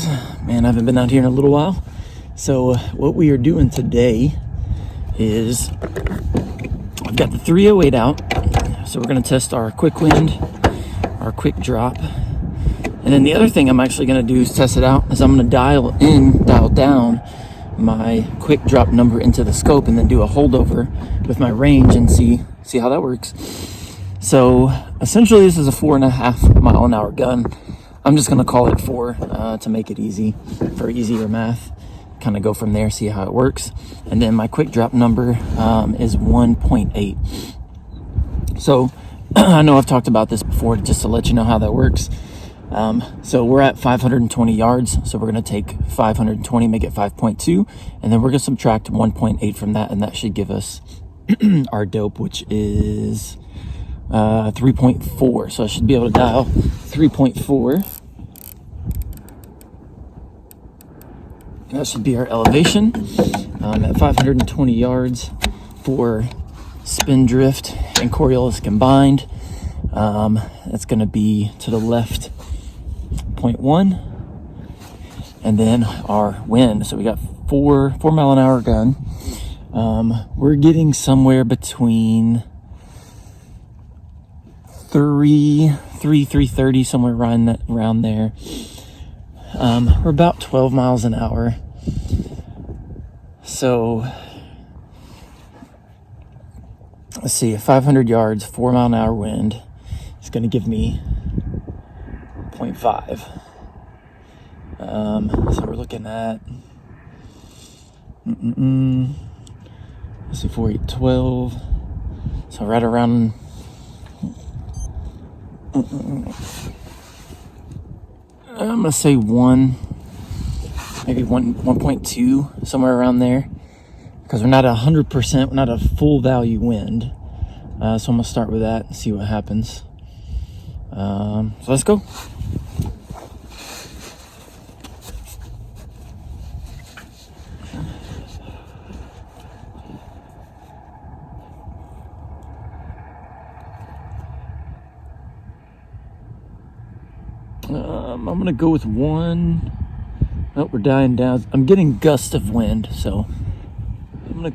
right, man, I haven't been out here in a little while. So what we are doing today is I've got the 308 out. So we're going to test our quick wind, our quick drop. And then the other thing I'm actually going to do is test it out is I'm going to dial down my quick drop number into the scope and then do a holdover with my range and see how that works. So essentially this is a 4.5 mile an hour gun. I'm just going to call it 4 to make it easy, for easier math. Kind of go from there, see how it works. And then my quick drop number is 1.8. So I know I've talked about this before, just to let you know how that works. So we're at 520 yards. So we're going to take 520, make it 5.2. And then we're going to subtract 1.8 from that. And that should give us our dope, which is 3.4. So I should be able to dial 3.4. That should be our elevation at 520 yards for spin drift and Coriolis combined. That's going to be to the left 0.1, and then our wind. So we got 4 mile an hour gun. We're getting somewhere between 330, somewhere around there. We're about 12 miles an hour. So let's see, 500 yards, 4 mile an hour wind is going to give me 0.5. So we're looking at, let's see, 4, 8, 12. So right around, I'm going to say 1, maybe 1.2, somewhere around there. Because we're not 100%, we're not a full value wind. So I'm going to start with that and see what happens. So let's go. I'm going to go with 1. Oh, we're dying down. I'm getting gusts of wind, so I'm going to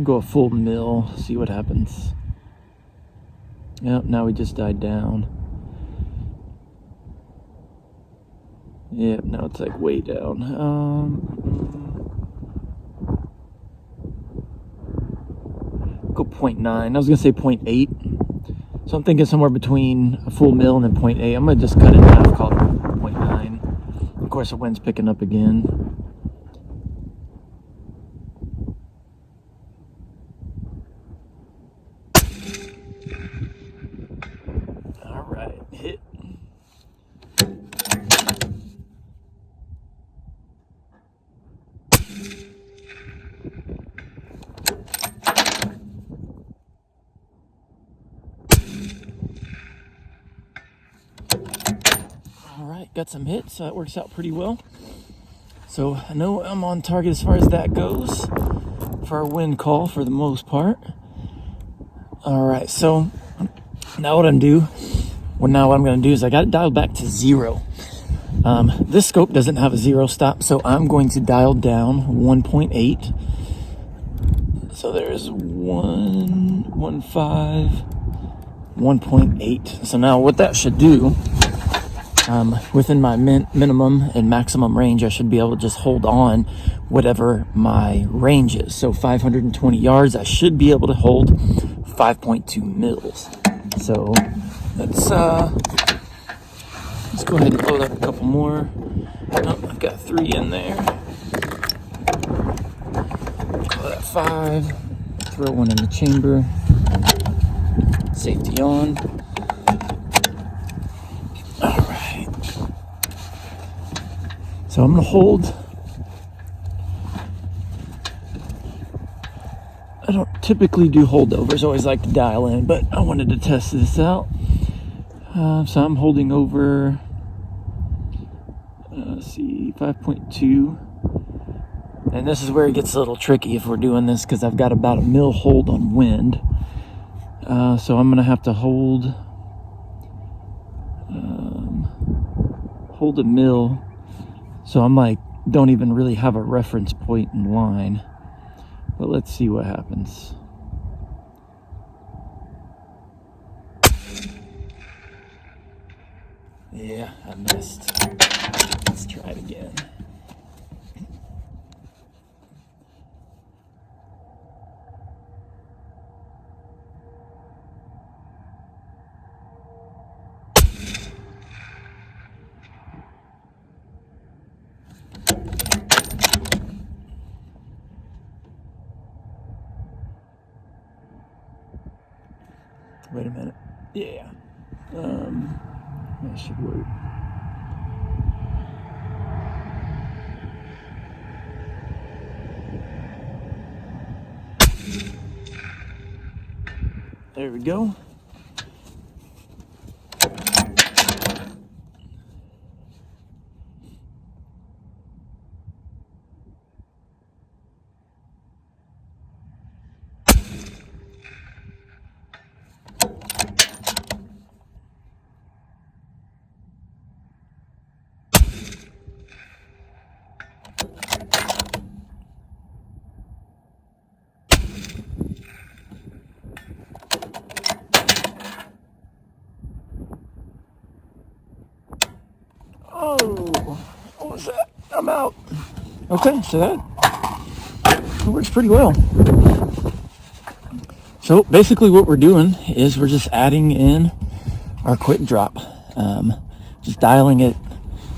go a full mil, see what happens. Yep, now we just died down. Yep, now it's like way down. Go 0.9. I was going to say 0.8. So I'm thinking somewhere between a full mil and then 0.8. I'm going to just cut it in half, call it 0.9. Of course, the wind's picking up again. All right, hit. All right, got some hits, so that works out pretty well. So I know I'm on target as far as that goes for our wind call for the most part. All right, so now what I'm going to do is I got it dialed back to 0. This scope doesn't have a 0 stop, so I'm going to dial down 1.8. So there's 1.5, 1.8. So now what that should do, within my minimum and maximum range, I should be able to just hold on whatever my range is. So 520 yards, I should be able to hold 5.2 mils. So let's go ahead and load up a couple more. Oh, I've got 3 in there. Call that 5. Throw 1 in the chamber. Safety on. So I'm going to hold. I don't typically do holdovers, always like to dial in, but I wanted to test this out. So I'm holding over, let's see, 5.2. And this is where it gets a little tricky if we're doing this, because I've got about a mil hold on wind. So I'm going to have to hold hold a mill, so I'm like, don't even really have a reference point in line. But let's see what happens. Yeah, I missed. Let's try it again. Wait a minute. Yeah. That should work. There we go. Oh, what was that? I'm out. Okay, so that works pretty well. So basically what we're doing is we're just adding in our quick drop. Just dialing it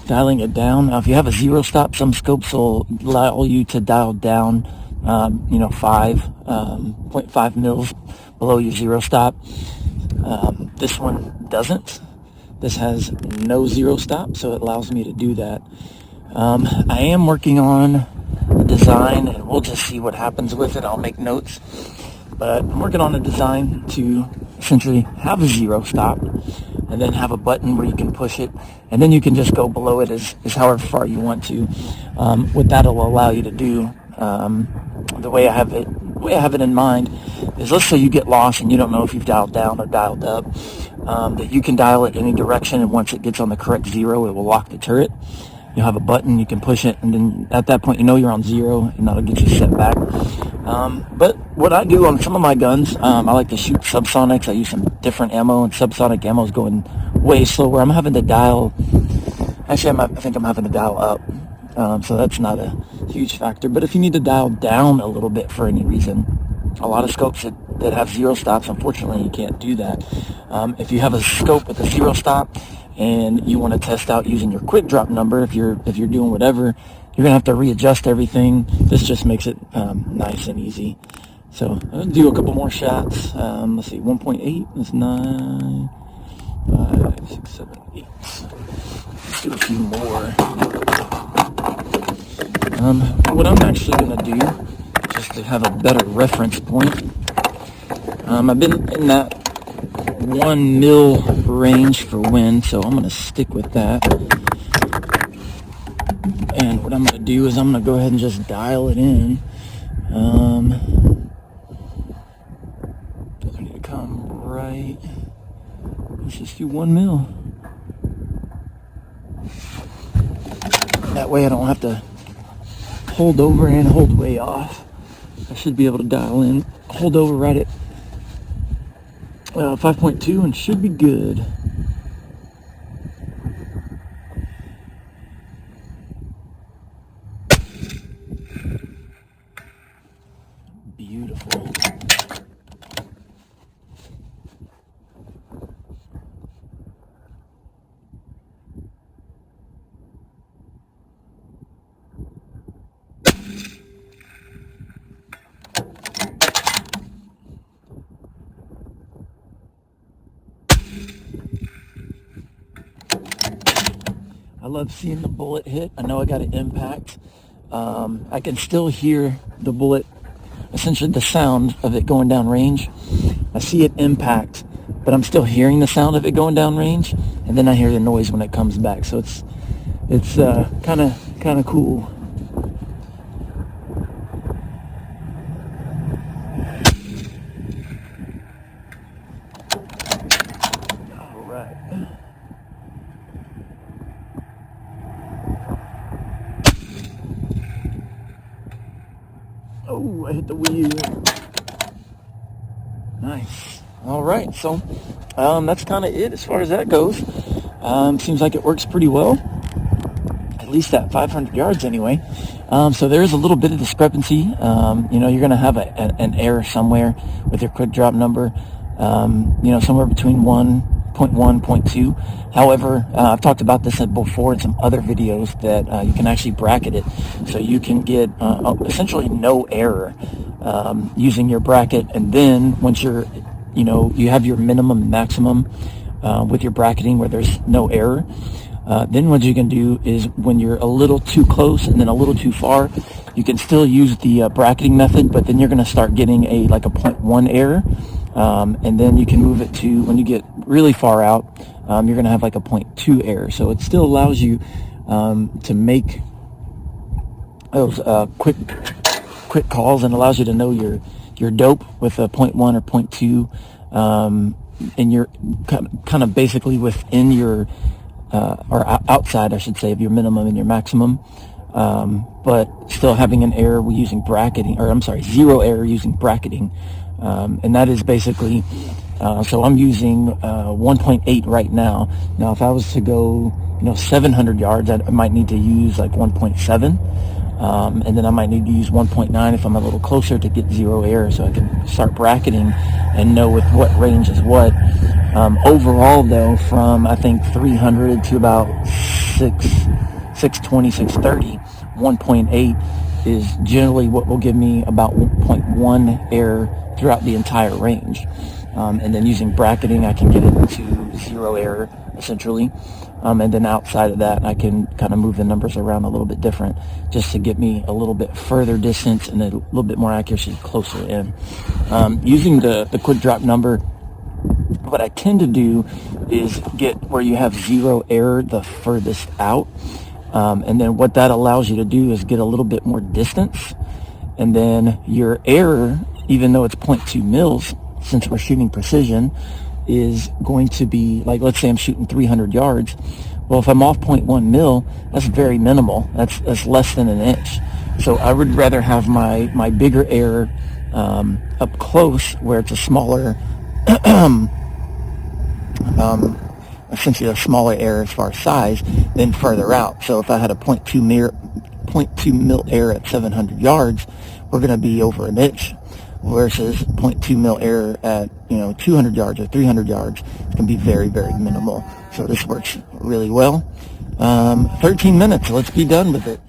down. Now if you have a zero stop, some scopes will allow you to dial down 0.5 mils below your zero stop. This one doesn't. This has no zero stop, so it allows me to do that. I am working on a design, and we'll just see what happens with it. I'll make notes. But I'm working on a design to essentially have a zero stop and then have a button where you can push it, and then you can just go below it as however far you want to. What that'll allow you to do, the way I have it in mind, is let's say you get lost and you don't know if you've dialed down or dialed up, that you can dial it any direction, and once it gets on the correct zero, it will lock the turret. You'll have a button, you can push it, and then at that point you know you're on zero, and that'll get you set back. But what I do on some of my guns, I like to shoot subsonics. I use some different ammo, and subsonic ammo is going way slower. I'm having to dial, actually I think I'm having to dial up, so that's not a huge factor. But if you need to dial down a little bit for any reason, a lot of scopes that have zero stops, unfortunately you can't do that. If you have a scope with a zero stop and you want to test out using your quick drop number, if you're doing whatever, you're gonna have to readjust everything. This just makes it nice and easy. So I'll do a couple more shots. Let's see, 1.8 is 9, 5, 6, 7, 8. Let's do a few more. What I'm actually gonna do, just to have a better reference point, I've been in that 1 mil range for wind, so I'm going to stick with that. And what I'm going to do is I'm going to go ahead and just dial it in. I need to come right. Let's just do 1 mil. That way I don't have to hold over and hold way off. I should be able to dial in, hold over right at 5.2 and should be good. Beautiful. I love seeing the bullet hit. I know I got an impact. I can still hear the bullet, essentially the sound of it going down range. I see it impact, but I'm still hearing the sound of it going down range, and then I hear the noise when it comes back. So it's kind of cool. All right. Oh, I hit the wheel. Nice. All right, so that's kind of it as far as that goes. Seems like it works pretty well, at least at 500 yards anyway. So there is a little bit of discrepancy. You're going to have an error somewhere with your quick drop number, somewhere between 1.1, 0.2. However, I've talked about this before in some other videos that you can actually bracket it. So you can get essentially no error using your bracket. And then once you have your minimum and maximum with your bracketing where there's no error, then what you can do is when you're a little too close and then a little too far, you can still use the bracketing method, but then you're going to start getting a 0.1 error. And then you can move it to, when you get really far out, you're going to have like a 0.2 error. So it still allows you to make those quick calls and allows you to know your dope with a 0.1 or 0.2, and you're kind of basically within your or outside, I should say, of your minimum and your maximum, but still having an error using bracketing, or I'm sorry, zero error using bracketing, and that is basically, so I'm using 1.8 right now. Now, if I was to go, 700 yards, I might need to use like 1.7, and then I might need to use 1.9 if I'm a little closer to get zero error, so I can start bracketing and know with what range is what. Overall, though, from I think 300 to about 620, 630, 1.8 is generally what will give me about 1.1 error throughout the entire range. And then using bracketing, I can get it to zero error, essentially. And then outside of that, I can kind of move the numbers around a little bit different just to get me a little bit further distance and a little bit more accuracy closer in. Using the quick drop number, what I tend to do is get where you have zero error the furthest out. And then what that allows you to do is get a little bit more distance. And then your error, even though it's 0.2 mils, since we're shooting precision, is going to be, like, let's say I'm shooting 300 yards. Well, if I'm off 0.1 mil, that's very minimal. That's less than an inch. So I would rather have my bigger error up close where it's a smaller essentially a smaller error as far as size than further out. So if I had a 0.2 mil error at 700 yards, we're going to be over an inch, versus 0.2 mil error at 200 yards or 300 yards. It's going to be very, very minimal. So this works really well. 13 minutes. Let's be done with it.